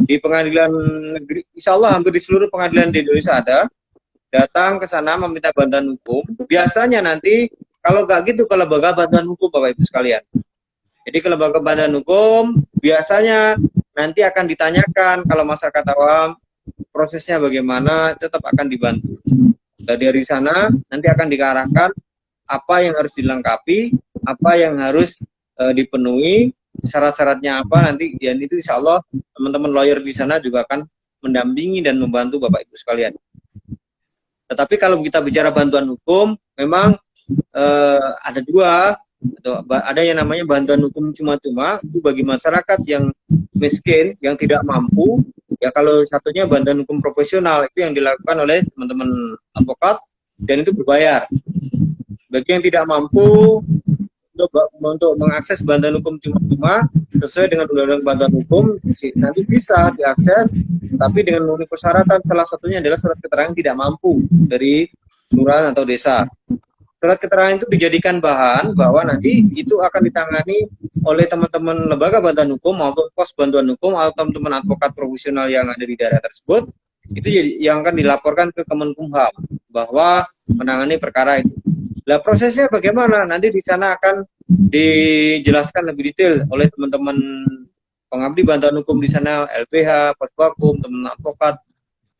Di pengadilan negeri, insya Allah hampir di seluruh pengadilan di Indonesia ada. Datang ke sana meminta bantuan hukum. Biasanya nanti kalau nggak gitu ke lembaga bantuan hukum Bapak Ibu sekalian. Jadi ke lembaga bantuan hukum biasanya nanti akan ditanyakan kalau masyarakat awam prosesnya bagaimana, tetap akan dibantu. Dan dari sana nanti akan diarahkan apa yang harus dilengkapi, apa yang harus dipenuhi, syarat-syaratnya apa nanti, dan itu insya Allah teman-teman lawyer di sana juga akan mendampingi dan membantu Bapak Ibu sekalian. Tetapi kalau kita bicara bantuan hukum, memang ada dua, atau ada yang namanya bantuan hukum cuma-cuma, itu bagi masyarakat yang miskin, yang tidak mampu. Ya kalau satunya bantuan hukum profesional, itu yang dilakukan oleh teman-teman advokat, dan itu berbayar. Bagi yang tidak mampu, untuk mengakses bantuan hukum cuma-cuma, sesuai dengan undang-undang bantuan hukum, nanti bisa diakses, tapi dengan memenuhi persyaratan, salah satunya adalah surat keterangan tidak mampu dari kelurahan atau desa. Surat keterangan itu dijadikan bahan bahwa nanti itu akan ditangani oleh teman-teman lembaga bantuan hukum maupun pos bantuan hukum atau teman-teman advokat profesional yang ada di daerah tersebut. Itu yang akan dilaporkan ke Kemenkumham bahwa menangani perkara itu. Nah, prosesnya bagaimana? Nanti di sana akan dijelaskan lebih detail oleh teman-teman pengabdi bantuan hukum di sana, LBH, Posbakum, teman advokat.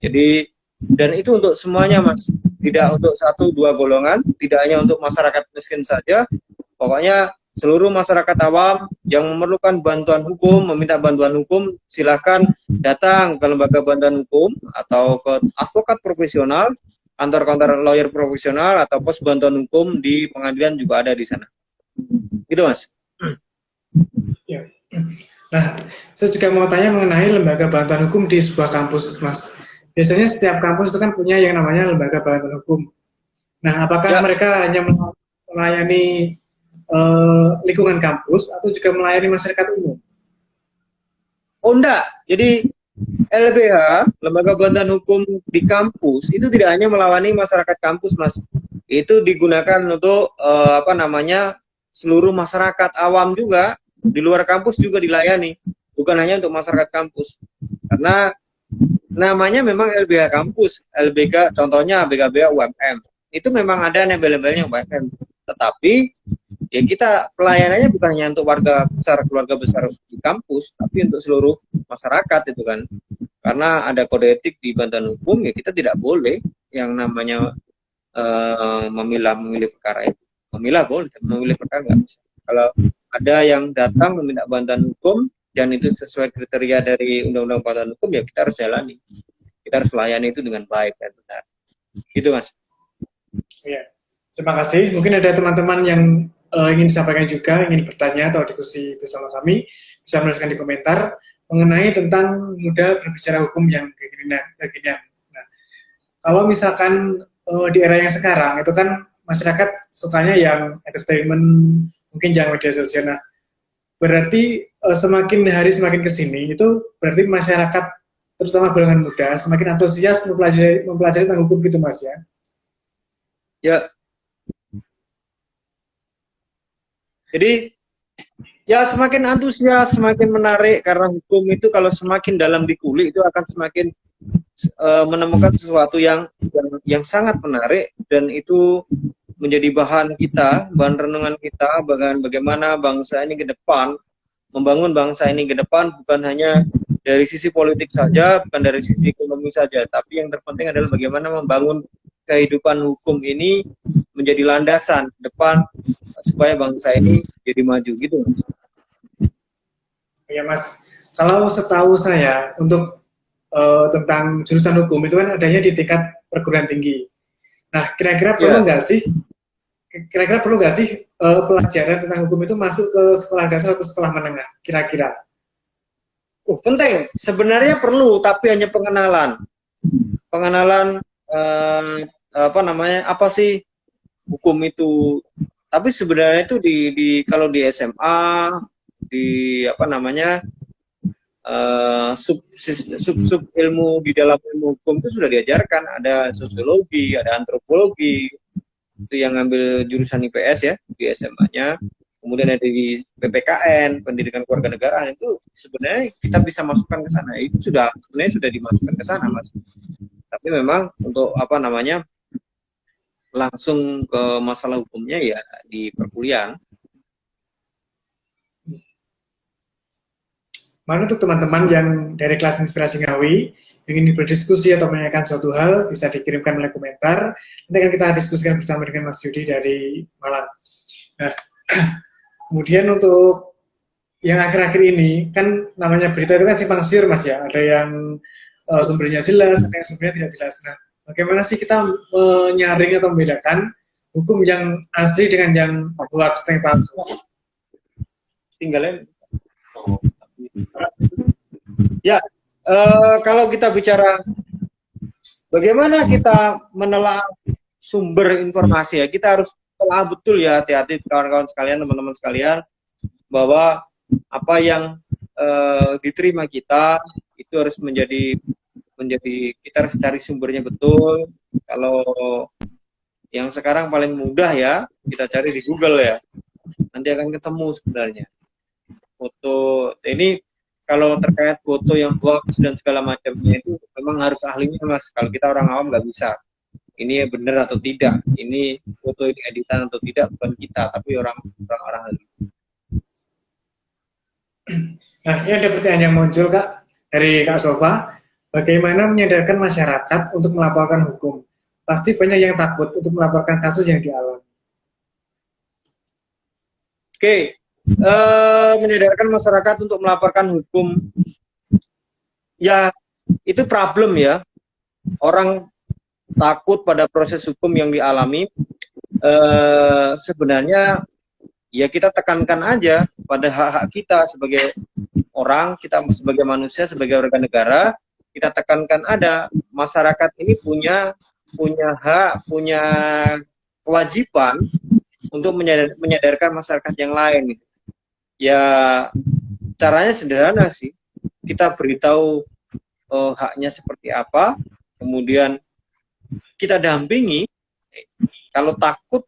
Jadi, dan itu untuk semuanya, Mas. Tidak untuk 1-2 golongan, tidak hanya untuk masyarakat miskin saja. Pokoknya seluruh masyarakat awam yang memerlukan bantuan hukum, meminta bantuan hukum, silakan datang ke lembaga bantuan hukum atau ke advokat profesional, kantor-kantor lawyer profesional atau pos bantuan hukum di pengadilan juga ada di sana. Gitu, Mas. Ya. Nah, saya juga mau tanya mengenai lembaga bantuan hukum di sebuah kampus, Mas. Biasanya setiap kampus itu kan punya yang namanya lembaga bantuan hukum. Nah, apakah mereka hanya melayani lingkungan kampus atau juga melayani masyarakat umum? Oh, enggak. Jadi LBH, lembaga bantuan hukum di kampus, itu tidak hanya melayani masyarakat kampus, Mas. Itu digunakan untuk seluruh masyarakat awam juga, di luar kampus juga dilayani. Bukan hanya untuk masyarakat kampus. Karena namanya memang LBH kampus, LBK, contohnya BKBA UMM. Itu memang ada label-labelnya UMM. Tetapi ya kita pelayanannya bukan hanya untuk warga besar, keluarga besar di kampus, tapi untuk seluruh masyarakat itu kan. Karena ada kode etik di bantuan hukum, ya kita tidak boleh yang namanya memilih perkara itu. Memilah boleh, memilih perkara nggak bisa. Kalau ada yang datang meminta bantuan hukum dan itu sesuai kriteria dari undang-undang bantuan hukum, ya kita harus jalani. Kita harus layani itu dengan baik dan benar. Gitu, Mas. Ya, terima kasih. Mungkin ada teman-teman yang ingin disampaikan juga, ingin bertanya atau diskusi bersama kami, bisa menuliskan di komentar mengenai tentang mudah berbicara hukum yang kekinian. Nah, kalau misalkan di era yang sekarang, itu kan masyarakat sukanya yang entertainment, mungkin yang media sosial. Nah, berarti semakin hari semakin kesini itu berarti masyarakat terutama golongan muda semakin antusias mempelajari tentang hukum gitu, Mas ya? Ya. Jadi ya semakin antusias, semakin menarik karena hukum itu kalau semakin dalam dikulik itu akan semakin menemukan sesuatu yang sangat menarik dan itu menjadi bahan kita, bahan renungan kita, bagaimana bangsa ini ke depan, membangun bangsa ini ke depan bukan hanya dari sisi politik saja, bukan dari sisi ekonomi saja, tapi yang terpenting adalah bagaimana membangun kehidupan hukum ini menjadi landasan depan supaya bangsa ini jadi maju gitu, Mas. Ya, Mas. Kalau setahu saya untuk tentang jurusan hukum itu kan adanya di tingkat perguruan tinggi. Nah, kira-kira perlu nggak sih? Kira-kira perlu nggak sih pelajaran tentang hukum itu masuk ke sekolah dasar atau sekolah menengah? Kira-kira? Penting. Sebenarnya perlu, tapi hanya pengenalan. Pengenalan apa sih hukum itu. Tapi sebenarnya itu kalau di SMA, di sub ilmu di dalam ilmu hukum itu sudah diajarkan. Ada sosiologi, ada antropologi, itu yang ngambil jurusan IPS ya di SMA-nya. Kemudian ada di PPKN, pendidikan kewarganegaraan, itu sebenarnya kita bisa masukkan ke sana. Itu sebenarnya sudah dimasukkan ke sana, Mas. Tapi memang untuk langsung ke masalah hukumnya ya di perkuliahan. Mana untuk teman-teman yang dari kelas Inspirasi Ngawi ingin berdiskusi atau menanyakan suatu hal, bisa dikirimkan melalui komentar. Nanti akan kita diskusikan bersama dengan Mas Yudi dari Malang. Nah, kemudian untuk yang akhir-akhir ini, kan namanya berita itu kan simpang siur, Mas ya. Ada yang sumbernya jelas, ada yang sumbernya tidak jelas. Nah, bagaimana sih kita menyaring atau membedakan hukum yang asli dengan yang hoax atau yang palsu? Tinggalin. Ya, kalau kita bicara bagaimana kita menelaah sumber informasi ya, kita harus telah betul ya, hati-hati kawan-kawan sekalian, teman-teman sekalian, bahwa apa yang diterima kita itu harus menjadi kita harus cari sumbernya betul. Kalau yang sekarang paling mudah ya, kita cari di Google ya, nanti akan ketemu sebenarnya foto. Ini kalau terkait foto yang hoax dan segala macamnya itu memang harus ahlinya, Mas. Kalau kita orang awam nggak bisa. Ini benar atau tidak, ini foto ini editan atau tidak, bukan kita, tapi orang-orang ahli. Nah, ini ada pertanyaan yang muncul, Kak, dari Kak Sofa. Bagaimana menyadarkan masyarakat untuk melaporkan hukum? Pasti banyak yang takut untuk melaporkan kasus yang dialami. Oke. Menyadarkan masyarakat untuk melaporkan hukum, ya itu problem ya. Orang takut pada proses hukum yang dialami. Sebenarnya ya kita tekankan aja pada hak-hak kita sebagai orang, kita sebagai manusia, sebagai warga negara, kita tekankan ada masyarakat ini punya hak, punya kewajiban untuk menyadarkan masyarakat yang lain. Ya caranya sederhana sih, kita beritahu haknya seperti apa, kemudian kita dampingi. Kalau takut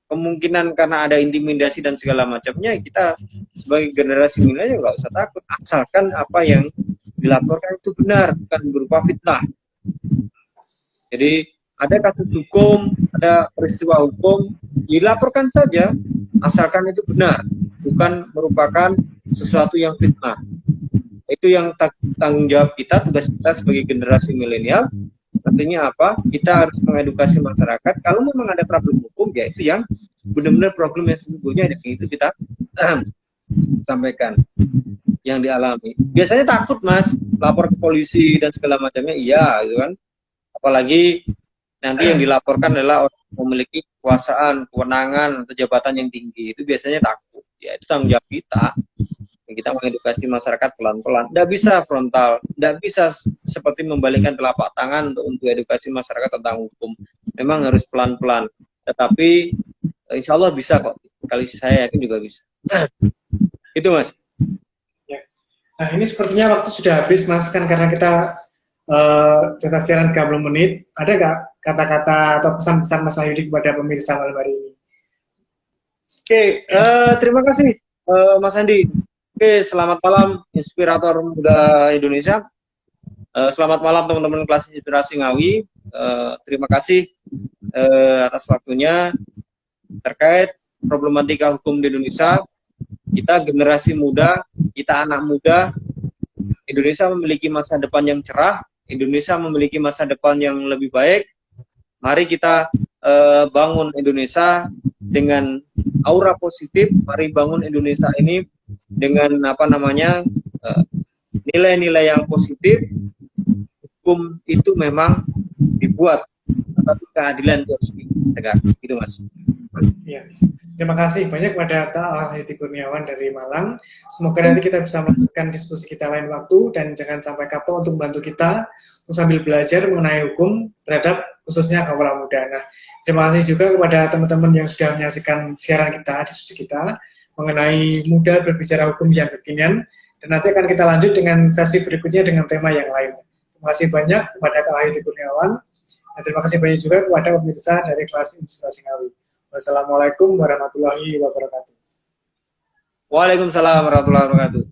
kemungkinan karena ada intimidasi dan segala macamnya, kita sebagai generasi milenial nggak usah takut, asalkan apa yang dilaporkan itu benar, bukan berupa fitnah. Jadi ada kasus hukum, ada peristiwa hukum, dilaporkan saja, asalkan itu benar, bukan merupakan sesuatu yang fitnah. Itu yang tanggung jawab kita, tugas kita sebagai generasi milenial. Artinya apa? Kita harus mengedukasi masyarakat. Kalau memang ada problem hukum, ya itu yang benar-benar problem yang sesungguhnya, itu kita sampaikan yang dialami. Biasanya takut, Mas, lapor ke polisi dan segala macamnya, iya, gitu kan. Apalagi nanti yang dilaporkan adalah orang yang memiliki kekuasaan, kewenangan, atau jabatan yang tinggi. Itu biasanya takut. Ya, itu tanggung jawab kita. Kita mengedukasi masyarakat pelan-pelan. Tidak bisa frontal. Tidak bisa seperti membalikkan telapak tangan untuk edukasi masyarakat tentang hukum. Memang harus pelan-pelan. Tetapi insya Allah bisa kok. Kali saya yakin juga bisa. Itu, Mas. Ya. Nah, ini sepertinya waktu sudah habis, Mas. Kan karena kita jatah siaran 30 menit. Ada nggak kata-kata atau pesan-pesan Mas Wahyudi kepada pemirsa malam hari ini? Oke, terima kasih Mas Andi. Oke, selamat malam inspirator muda Indonesia. Selamat malam teman-teman kelas Inspirasi Ngawi. Terima kasih atas waktunya terkait problematika hukum di Indonesia. Kita generasi muda, kita anak muda, Indonesia memiliki masa depan yang cerah. Indonesia memiliki masa depan yang lebih baik. Mari kita bangun Indonesia dengan aura positif. Mari bangun Indonesia ini dengan nilai-nilai yang positif. Hukum itu memang dibuat, tapi keadilan itu harus ditegak. Itu, Mas. Ya. Terima kasih banyak kepada Kak Wahyudi Kurniawan dari Malang. Semoga nanti kita bisa melanjutkan diskusi kita lain waktu, dan jangan sampai kapok untuk membantu kita sambil belajar mengenai hukum terhadap khususnya kawula muda. Nah, terima kasih juga kepada teman-teman yang sudah menyaksikan siaran kita, diskusi kita mengenai muda berbicara hukum yang kekinian, dan nanti akan kita lanjut dengan sesi berikutnya dengan tema yang lain. Terima kasih banyak kepada Kak Wahyu Kurniawan, dan terima kasih banyak juga kepada pemirsa dari kelas Inspirasi Ngawi. Wassalamualaikum warahmatullahi wabarakatuh. Waalaikumsalam warahmatullahi wabarakatuh.